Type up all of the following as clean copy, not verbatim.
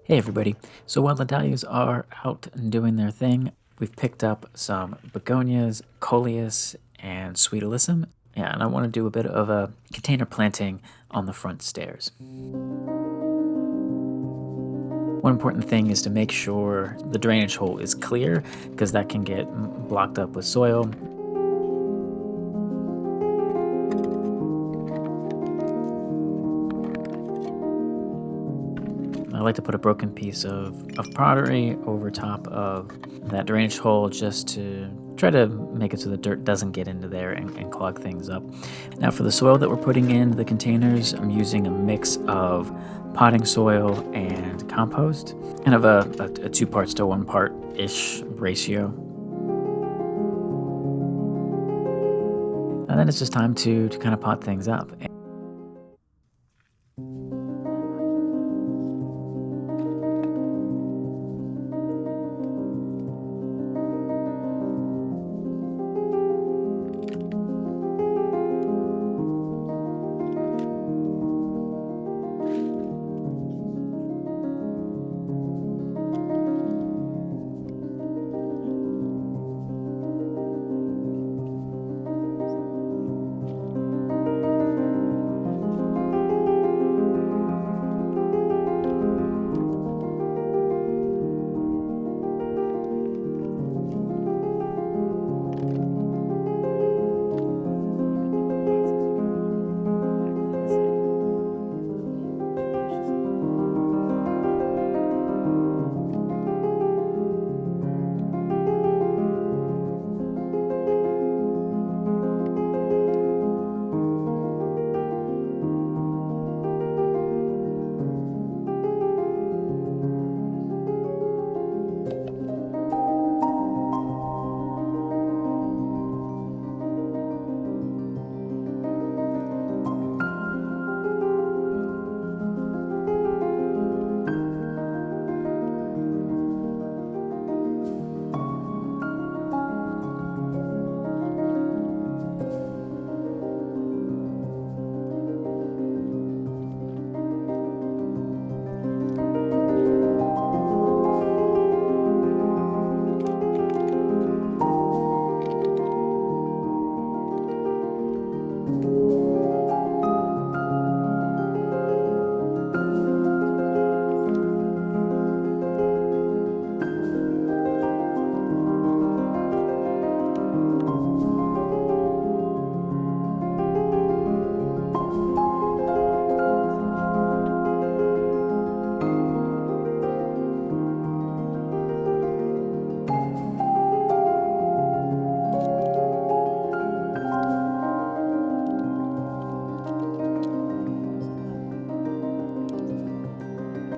Hey everybody. So while the dahlias are out and doing their thing, we've picked up some begonias, coleus, and sweet alyssum. Yeah, and I want to do a bit of a container planting on the front stairs. One important thing is to make sure the drainage hole is clear because that can get blocked up with soil. I like to put a broken piece of pottery over top of that drainage hole just to try to make it so the dirt doesn't get into there and clog things up. Now for the soil that we're putting in the containers, I'm using a mix of potting soil and compost, kind of a 2 parts to 1 part-ish ratio. And then it's just time to kind of pot things up.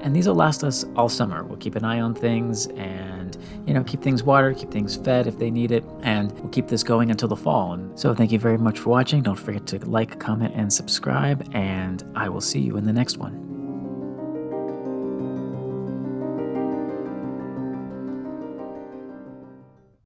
And these will last us all summer. We'll keep an eye on things and, keep things watered, keep things fed if they need it, and we'll keep this going until the fall. And so thank you very much for watching. Don't forget to like, comment, and subscribe, and I will see you in the next one.